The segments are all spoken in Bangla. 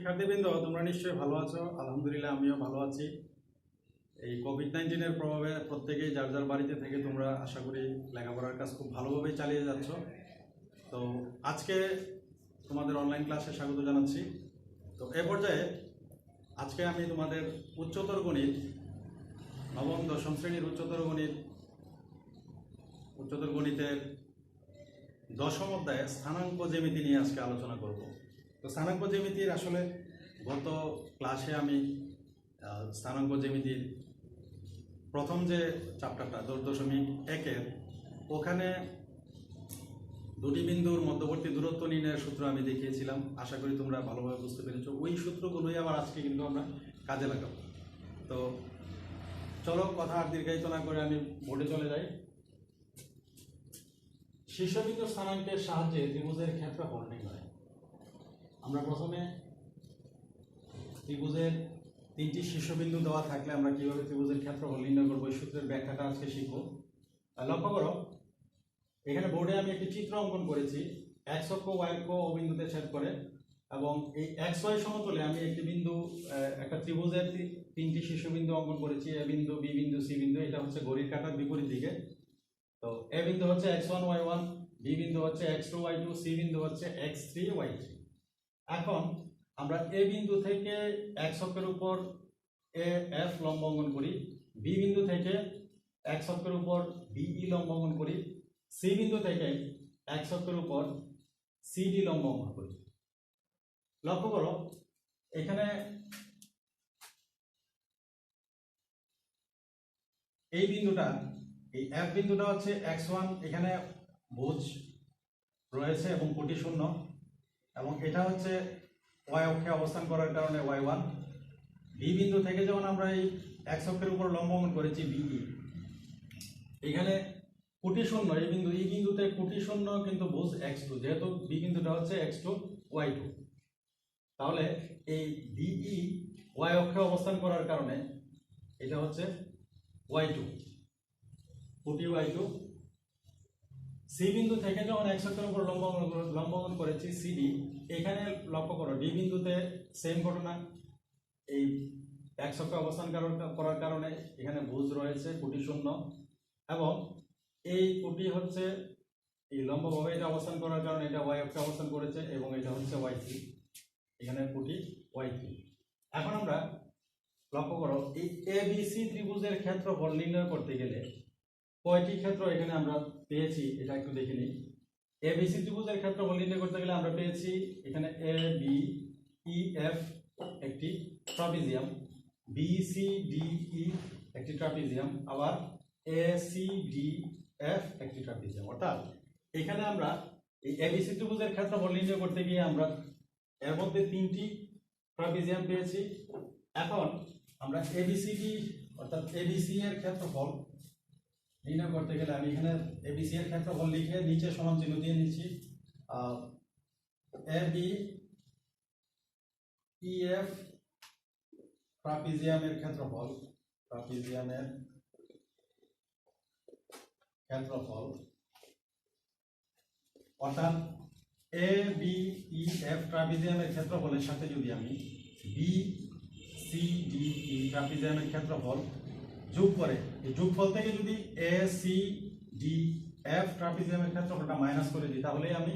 শিক্ষার্থীবৃন্দ, তোমরা নিশ্চয়ই ভালো আছো। আলহামদুলিল্লাহ আমিও ভালো আছি। এই কোভিড-19 এর প্রভাবে প্রত্যেকেই যার যার বাড়িতে থেকে তোমরা আশা করি লেখাপড়ার কাজ খুব ভালোভাবে চালিয়ে যাচ্ছ। তো আজকে তোমাদের অনলাইন ক্লাসে স্বাগত জানাচ্ছি। তো এ পর্যায়ে আজকে আমি তোমাদের উচ্চতর গণিত নবম দশম শ্রেণীর উচ্চতর গণিতের দশম অধ্যায়ে স্থানাঙ্ক জ্যামিতি নিয়ে আজকে আলোচনা করব। তো স্থানাঙ্ক জ্যামিতির আসলে গত ক্লাসে আমি স্থানাঙ্ক জ্যামিতির প্রথম যে চ্যাপ্টারটা 10.1-এর ওখানে দুটি বিন্দুর মধ্যবর্তী দূরত্ব নির্ণয়ের সূত্র আমি দেখিয়েছিলাম। আশা করি তোমরা ভালোভাবে বুঝতে পেরেছো। ওই সূত্রগুলোই আবার আজকে কিন্তু আমরা কাজে লাগাবো। তো চলো কথা আর দীর্ঘায়িত না করে আমি বোর্ডে চলে যাই। শীর্ষবিন্দু স্থানাঙ্কের সাহায্যে ত্রিভুজের ক্ষেত্রফল নির্ণয়। আমরা প্রথমে ত্রিভুজের তিনটি শীর্ষবিন্দু দেওয়া থাকলে আমরা কিভাবে ত্রিভুজের ক্ষেত্রফল নির্ণয় করবো এই সূত্রের ব্যাখ্যাটা আজকে শিখবো। লক্ষ্য করো, এখানে বোর্ডে আমি একটি চিত্র অঙ্কন করেছি। এক্স অক্ষ ওয়াই অক্ষ ও বিন্দুতে ছেদ করে, এবং এই এক্স ওয়াই সমতলে আমি একটা ত্রিভুজের তিনটি শীর্ষবিন্দু অঙ্কন করেছি। এ বিন্দু, বি বিন্দু, সি বিন্দু। এটা হচ্ছে ঘড়ির কাঁটার বিপরীত দিকে। তো এ বিন্দু হচ্ছে x1 y1, বি বিন্দু হচ্ছে x2 y2, সি বিন্দু হচ্ছে x3 y3। এখন আমরা এ বিন্দু থেকে x অক্ষের উপর এ এফ লম্ব অঙ্কন করি, বি বিন্দু থেকে x অক্ষের উপর বিই লম্ব অঙ্কন করি, সি বিন্দু থেকে x অক্ষের উপর সিডি লম্ব অঙ্কন করি। লক্ষ্য করো, এখানে এই বিন্দুটা, এই এফ বিন্দুটা হচ্ছে x1, এখানে ভুজ রয়েছে এবং কোটি শূন্য, এবং এটা হচ্ছে ওয়াই অক্ষে অবস্থান করার কারণে y1। বি বিন্দু থেকে যখন আমরা এই x অক্ষের উপর লম্ব অঙ্কন করেছি বিই, এখানে কোটি শূন্য, এই বিন্দুতে কোটি শূন্য কিন্তু ভুজ x2, যেহেতু বি বিন্দুটা হচ্ছে x2 y2। তাহলে এই বিই ওয়াই অক্ষে অবস্থান করার কারণে এটা হচ্ছে y2, কোটি y2। সি বিন্দু থেকে যখন x অক্ষের উপর লম্ব অঙ্কন করেছি সিডি, এখানে লক্ষ্য করো ডি বিন্দুতে সেম ঘটনা। এই x অক্ষে অবস্থান করার কারণে এখানে ভুজ রয়েছে কোটি শূন্য, এবং এই কোটি হচ্ছে এই লম্বভাবে এটা অবস্থান করার কারণে এটা y অক্ষে অবস্থান করেছে, এবং এটা হচ্ছে y3, এখানে কোটি y3। এখন আমরা লক্ষ্য করো, এই এবিসি ত্রিভুজের ক্ষেত্রফল নির্ণয় করতে গেলে কয়টি ক্ষেত্র এখানে আমরা পেয়েছি এটা একটু দেখে নিই। এবিসি ত্রিভুজের ক্ষেত্রফল নির্ণয় করতে গেলে আমরা পেয়েছি এখানে এ বি ই এফ একটি trapezium, B C D E একটি ট্রাপিজিয়াম, আবার এ সি ডি এফ একটি ট্রাপিজিয়াম। অর্থাৎ এখানে আমরা এই এবিসি ত্রিভুজের ক্ষেত্রফল নির্ণয় করতে গিয়ে আমরা এর মধ্যে তিনটি ট্রাপিজিয়াম পেয়েছি। এখন আমরা এবিসিডি অর্থাৎ এবিসি এর ক্ষেত্রফল নির্ণয় করতে গেলে আমি এখানে এবিসি এর ক্ষেত্রফল লিখে নিচে সমান চিহ্ন দিয়ে নিচ্ছি। এ বি ই এফ ট্রাপিজিয়ামের ক্ষেত্রফল, অর্থাৎ এ বি ই এফ ট্রাপিজিয়ামের ক্ষেত্রফলের সাথে যদি আমি বি সি ডি ই ট্রাপিজিয়ামের ক্ষেত্রফল যোগ করে, এই যোগফল থেকে যদি এ সি ডি এফ ট্রাপিজিয়ামের ক্ষেত্রফলটা মাইনাস করে দিই, তাহলে আমি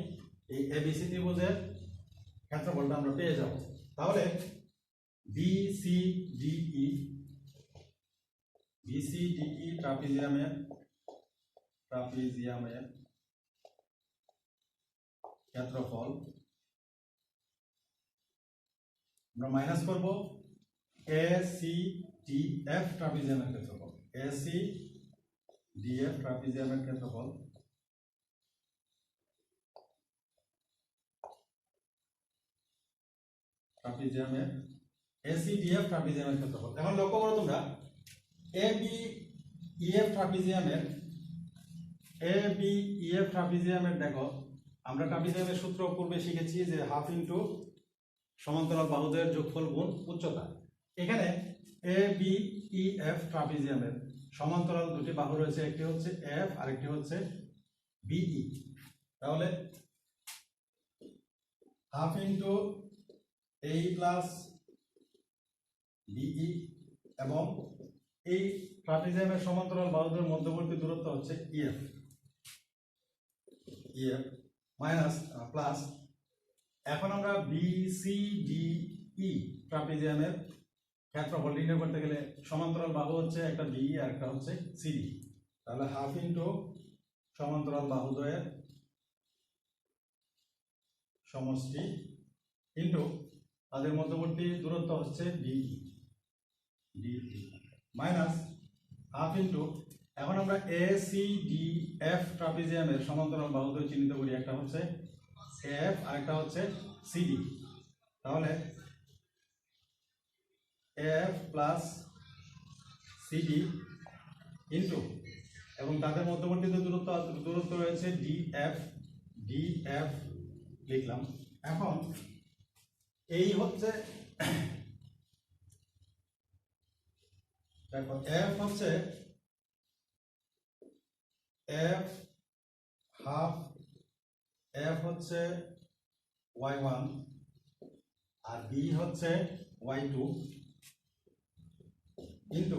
এই এবিসি ত্রিভুজের ক্ষেত্রফলটা আমরা পেয়ে যাব। তাহলে বি সি ডি ই ট্রাপিজিয়ামের ক্ষেত্রফল আমরা মাইনাস করব এ সি ডি এফ ট্রাপিজিয়ামের ক্ষেত্রফল, এ সি ডি এফ ট্রাপিজিয়ামের ক্ষেত্রফল, এখন লক্ষ্য করো তোমরা, এ বি ই এফ ট্রাপিজিয়ামের দেখো, আমরা ট্রাপিজিয়ামের সূত্র পূর্বে শিখেছি যে হাফ ইন্টু সমান্তরাল বাহুদের যোগফল গুণ উচ্চতা। এখানে এ বি ই এফ ট্রাপিজিয়ামের সমান্তরাল দুটি বাহু রয়েছে, একটি হচ্ছে এফ আর একটি হচ্ছে বিই। তাহলে হাফ ইন্টু এই প্লাস বিই এবং এই ট্রাপিজিয়ামের সমান্তরাল বাহুদের মধ্যবর্তী দূরত্ব হচ্ছে ইএফ ইএফ মাইনাস প্লাস এখন আমরা বিসিডিই ট্রাপিজিয়ামের ক্ষেত্রফল নির্ণয় করতে গেলে সমান্তরাল বাহু হচ্ছে একটা বিই আর একটা হচ্ছে সিডি, তাহলে হাফ ইন্টু সমান্তরাল বাহুদ্বয়ের সমষ্টি ইন্টু তাদের মধ্যবর্তী দূরত্ব হচ্ছে ডিই মাইনাস হাফ ইন্টু এখন আমরা এসিডিএফ ট্রাপিজিয়ামের সমান্তরাল বাহুদ্বয় চিহ্নিত করি, একটা হচ্ছে এফ আর একটা হচ্ছে সিডি, তাহলে এফ প্লাস সিডি ইন্টু এবং তাদের মধ্যবর্তী দূরত্ব রয়েছে ডিএফ লিখলাম। এখন এই হচ্ছে দেখো এফ হচ্ছে এফ হাফ এফ হচ্ছে y1 আর বি হচ্ছে y2 কিন্তু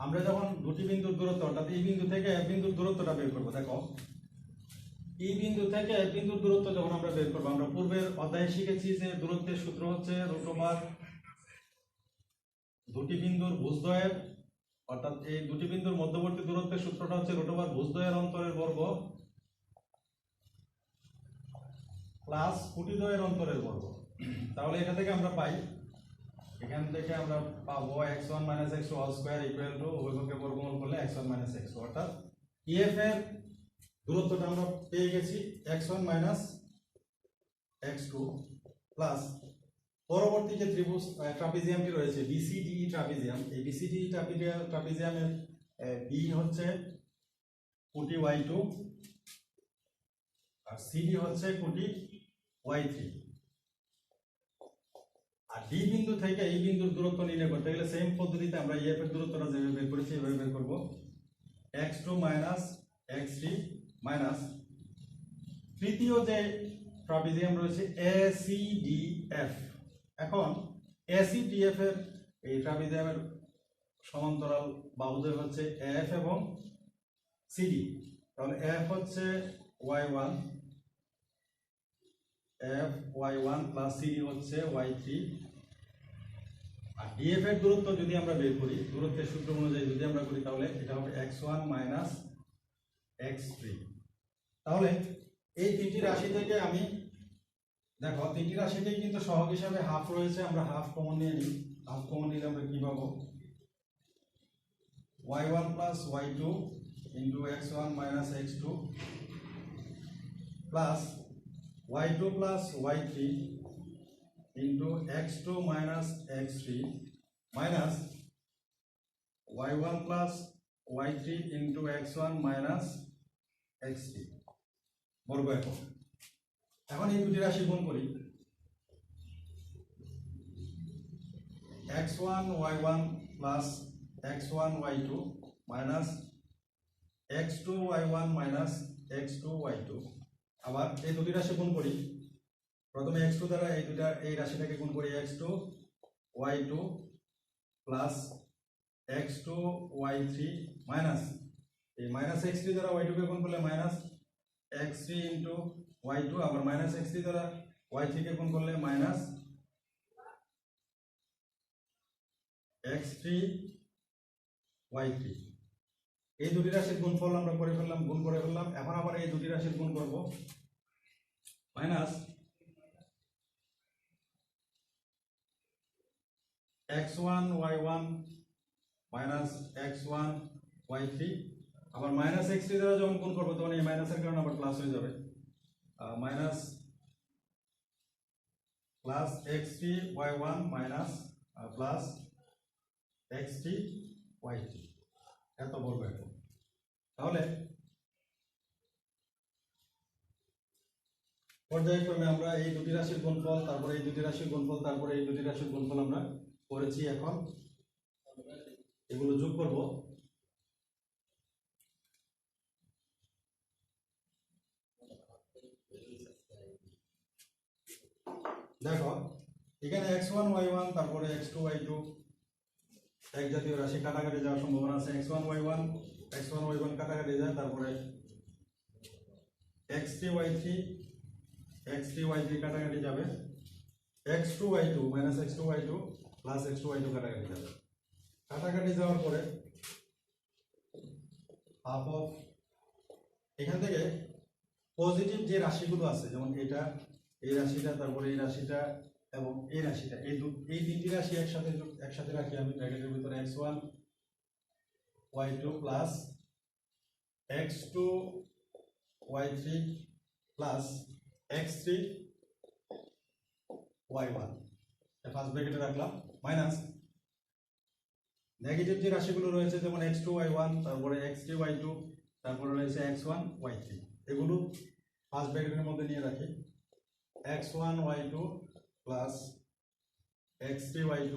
আমরা যখন দুটি বিন্দুর দূরত্ব অর্থাৎ এই বিন্দু থেকে এফ বিন্দুর দূরত্বটা বের করবো, দেখো এই বিন্দু থেকে এফ বিন্দুর দূরত্ব যখন আমরা বের করবো, আমরা পূর্বের অধ্যায়ে শিখেছি যে দূরত্বের সূত্র হচ্ছে √, দুটি বিন্দুর ভুজদ্বয়ের অর্থাৎ এই দুটি বিন্দুর মধ্যবর্তী দূরত্বের সূত্রটা হচ্ছে √, ভুজদ্বয়ের অন্তরের বর্গ প্লাস কুটিদ্বয়ের অন্তরের বর্গ। তাহলে এটা থেকে আমরা পাই, এখান থেকে আমরা পাবো x1 - x2 whole square equal to উভয়পক্ষের বর্গমূল করলে x1 - x2, অর্থাৎ EF এর দূরত্বটা আমরা পেয়ে গেছি x1 - x2 প্লাস পরবর্তী যে ত্রিভুজ ট্রাপিজিয়ামটি রয়েছে BCDE ট্রাপিজিয়াম, এই BCDE ট্রাপিজিয়ামের বি হচ্ছে কোটি y2 আর সিডি হচ্ছে কোটি y3 আর ডি বিন্দু থেকে এই বিন্দুর দূরত্ব নির্ণয় করতে গেলে সেম পদ্ধতিতে আমরা EF এর দূরত্বটা যেভাবে বের করেছি এভাবে বের করব, x2 - x3 মাইনাস তৃতীয় যে ট্রাপিজিয়াম রয়েছে ACDF। এখন ACDF এর এই ট্রাপিজিয়ামের সমান্তরাল বাহুদ্বয় হচ্ছে AF এবং CD, তাহলে F হচ্ছে y1 প্লাস CD হচ্ছে y3 আর DF এর দূরত্ব যদি আমরা বের করি দূরত্বের সূত্র অনুযায়ী যদি আমরা করি তাহলে এটা হবে x1 - x3। তাহলে এই তিনটি রাশি থেকে আমি দেখো তিনটি রাশিতেই কিন্তু সহগ হিসাবে হাফ রয়েছে, আমরা হাফ কমন নিয়ে নিই, হাফ কমন নিলে আমরা কি পাবো y1 + y2 into x1 - x2 plus y2 + y3 into x2 - x3 minus y1 + y3 into x1 - x3 বর্গ একক। এখন এই দুটি রাশি গুণ করি, x1 y1 plus x1 y2 minus x2 y1 minus x2 y2। আবার এই দুটি রাশি গুণ করি, প্রথমে x2 দ্বারা এই রাশিটাকে গুণ করি, x2 y2 plus x2 y3 minus এই মাইনাস x3 দ্বারা y2 কে গুণ করলে মাইনাস x3 ইন্টু y2, আবার মাইনাস x3 দ্বারা y3 কে গুণ করলে মাইনাস x3 y3। এই দুটি রাশির গুণফল আমরা করে ফেললাম। এখন আবার এই দুটি রাশির গুণ করব, minus x1 y1 minus x1 y3, আবার মাইনাস x3 দ্বারা যখন গুণ করবো তখন এই মাইনাসের কারণে আবার প্লাস হয়ে যাবে, minus plus x3 y1 minus plus x3 y3 এত বলবো এখন। তাহলে পর্যায়ক্রমে আমরা এই দুটি রাশির গুণফল, তারপরে এই দুটি রাশির গুণফল, তারপরে এই দুটি রাশির গুণফল আমরা করেছি। এখন এগুলো যোগ করব, দেখো এখানে x1 y1 তারপরে x2 y2 এক জাতীয় রাশি কাটাকাটি যাওয়ার সম্ভাবনা আছে। x1 y1 কাটাকাটি যায়, তারপরে x3 y3 কাটাকাটি যাবে, x2 y2 minus x2 y2 plus x2 y2 কাটাকাটি যাবে। কাটাকাটি যাওয়ার পরে হাফ অফ, এখান থেকে পজিটিভ যে রাশিগুলো আছে যেমন এটা, এই রাশিটা, তারপরে এই রাশিটা এবং এই রাশিটা, এই তিনটি রাশি একসাথে রাখি আমি ব্র্যাকেটের ভিতরে x1 y2 plus x2 y3 plus x3 y1 first ব্র্যাকেটে রাখলাম, মাইনাস নেগেটিভ যে রাশিগুলো রয়েছে যেমন x2 y1 তারপরে x3 y2 তারপরে রয়েছে x1 y3, এগুলো ফার্স্ট ব্র্যাকেটের মধ্যে নিয়ে রাখি। x1 y2 plus x3 y2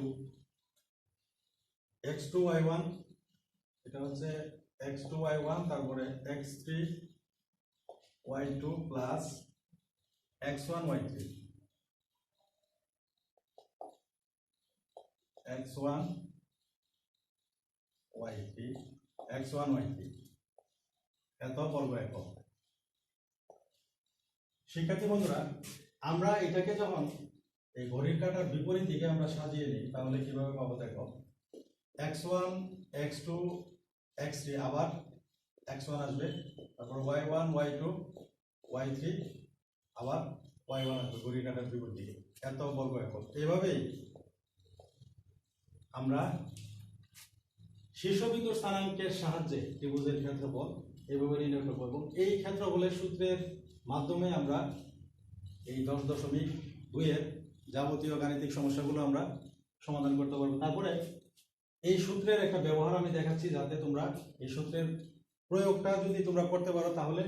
x2 y1, এটা হচ্ছে x2 y1 তারপরে x3 y2 plus x1 y3 x1 y3 এত বর্গ একক। শিক্ষার্থী বন্ধুরা, আমরা এটাকে যখন এই ঘড়ির কাঁটার বিপরীত দিকে আমরা সাজিয়ে নিই তাহলে কিভাবে পাবো দেখো, x1 x2 x3 আবার x1 আসবে, তারপর y1 y2 y3 আবার y1 আসবে ঘড়ির কাঁটার বিপরীত দিকে, এত বর্গ একক। এইভাবেই আমরা শীর্ষবিন্দুর স্থানাঙ্কের সাহায্যে ত্রিভুজের ক্ষেত্রফল এইভাবে নির্ণয় করব এবং এই ক্ষেত্রফলের সূত্রের মাধ্যমে আমরা এই 10.2 এর যাবতীয় গাণিতিক সমস্যাগুলো আমরা সমাধান করতে পারবো। তারপরে এই সূত্রের একটা ব্যবহার আমি দেখাচ্ছি যাতে তোমরা এই সূত্রের প্রয়োগটা যদি তোমরা করতে পারো তাহলে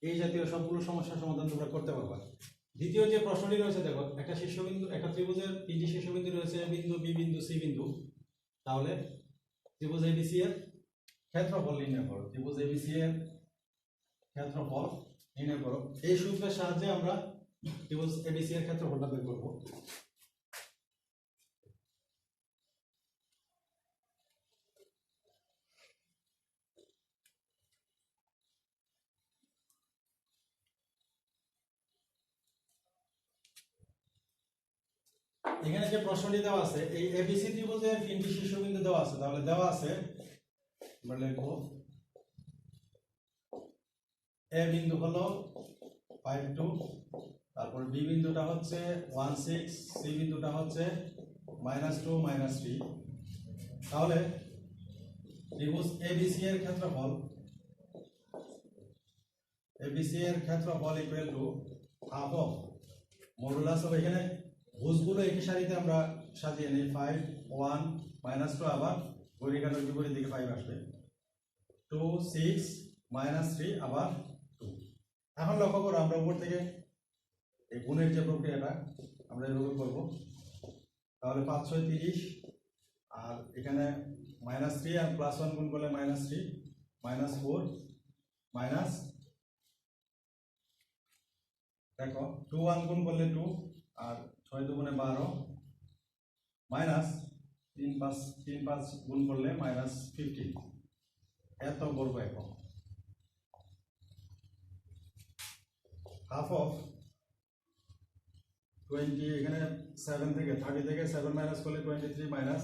এই জাতীয় সবগুলো সমস্যার সমাধান তোমরা করতে পারবা। দ্বিতীয় যে প্রশ্নটি রয়েছে দেখো, একটা শীর্ষবিন্দু, একটা ত্রিভুজের তিনটি শীর্ষবিন্দু রয়েছে, বিন্দু বি বিন্দু সি বিন্দু, তাহলে ত্রিভুজ এবিসি এর ক্ষেত্রফল নির্ণয় করো, ত্রিভুজ এবিসি এর ক্ষেত্রফল নির্ণয় করো। এই সূত্রের সাহায্যে আমরা ত্রিভুজ এবিসি এর ক্ষেত্রফলটা বের করব। এখানে যে প্রশ্নটি দেওয়া আছে, এই এবিসি ত্রিভুজের তিনটি শীর্ষবিন্দু দেওয়া আছে, তাহলে দেওয়া আছে আমরা লিখব এ বিন্দু হলো 5 2, তারপর বি বিন্দুটা হচ্ছে 1 6, সি বিন্দুটা হচ্ছে -2 -3। তাহলে ত্রিভুজ এবিসি এর ক্ষেত্রফল equal to half of modulus of, এখানে ভুজগুলো একই সারিতে আমরা সাজিয়ে নিই, 5 1 -2 আবার ঘড়ির কাঁটার বিপরীত দিকে 5 আসবে, 2 6 -3 আবার 2। এখন লক্ষ্য করো আমরা উপর থেকে এই গুণের যে প্রক্রিয়াটা আমরা এভাবে করব, তাহলে 5 6 30, আর এখানে -3 আর +1 গুণ করলে -3 -4 মাইনাস, দেখো 2 1 গুণ করলে 2 আর 6 2 গুণে 12 মাইনাস 3 5 গুণ করলে -15, এত বর্গ একক। হাফ অফ 20, এখানে 7 থেকে 30 থেকে 7 মাইনাস করলে 23 মাইনাস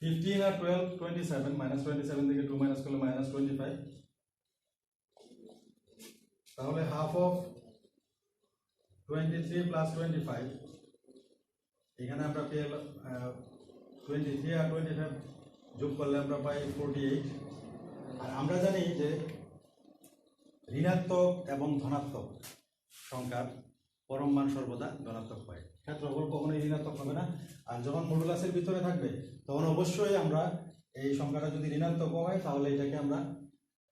15 আর 12 27, -27 থেকে 2 মাইনাস করলে -25, তাহলে হাফ অফ 23 প্লাস 25, এখানে আমরা পেয়ে 23 আর 25 যোগ করলে আমরা পাই 48। আর আমরা জানি যে ঋণাত্মক এবং ধনাত্মক সংখ্যার পরম মান সর্বদা ধনাত্মক হয়, ক্ষেত্রফল কখনোই ঋণাত্মক হবে না। আর যখন মডুলাসের ভিতরে থাকবে তখন অবশ্যই আমরা এই সংখ্যাটা যদি ঋণাত্মক হয় তাহলে এটাকে আমরা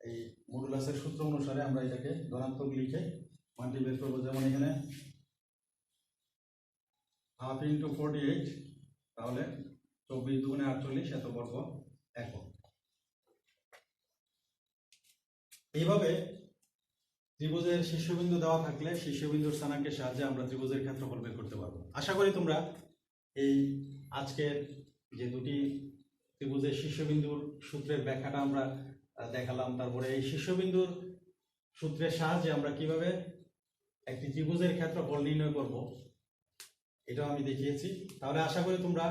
এই মডুলাসের সূত্র অনুসারে আমরা এটাকে ধনাত্মক লিখে মানটি বের করবো। যেমন এখানে হাফ ইন্টু 48, তাহলে 24 2 গুণে 48 এত বর্গ একক। এইভাবে ত্রিভুজের শীর্ষবিন্দু দেওয়া থাকলে শীর্ষবিন্দুর স্থানাঙ্কের সাহায্যে আমরা ত্রিভুজের ক্ষেত্রফল বের করতে পারবো। আশা করি তোমরা এই আজকের যে দুটি ত্রিভুজের শীর্ষবিন্দুর সূত্রের ব্যাখ্যাটা আমরা দেখালাম, তারপরে এই শীর্ষবিন্দুর সূত্রের সাহায্যে আমরা কিভাবে একটি ত্রিভুজের ক্ষেত্রফল নির্ণয় করব এটাও আমি দেখিয়েছি। তাহলে আশা করি তোমরা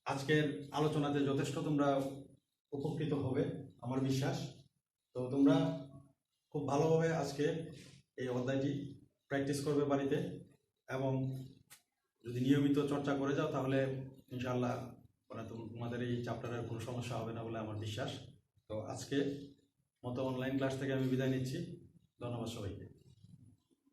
আজকের আলোচনাতে যথেষ্ট তোমরা উপকৃত হবে আমার বিশ্বাস। তো তোমরা খুব ভালোভাবে আজকে এই অধ্যায়টি প্র্যাকটিস করবে বাড়িতে, এবং যদি নিয়মিত চর্চা করে যাও তাহলে ইনশাআল্লাহ মানে তোমাদের এই চ্যাপ্টারের কোনো সমস্যা হবে না বলে আমার বিশ্বাস। তো আজকে মতো অনলাইন ক্লাস থেকে আমি বিদায় নিচ্ছি। ধন্যবাদ সবাইকে।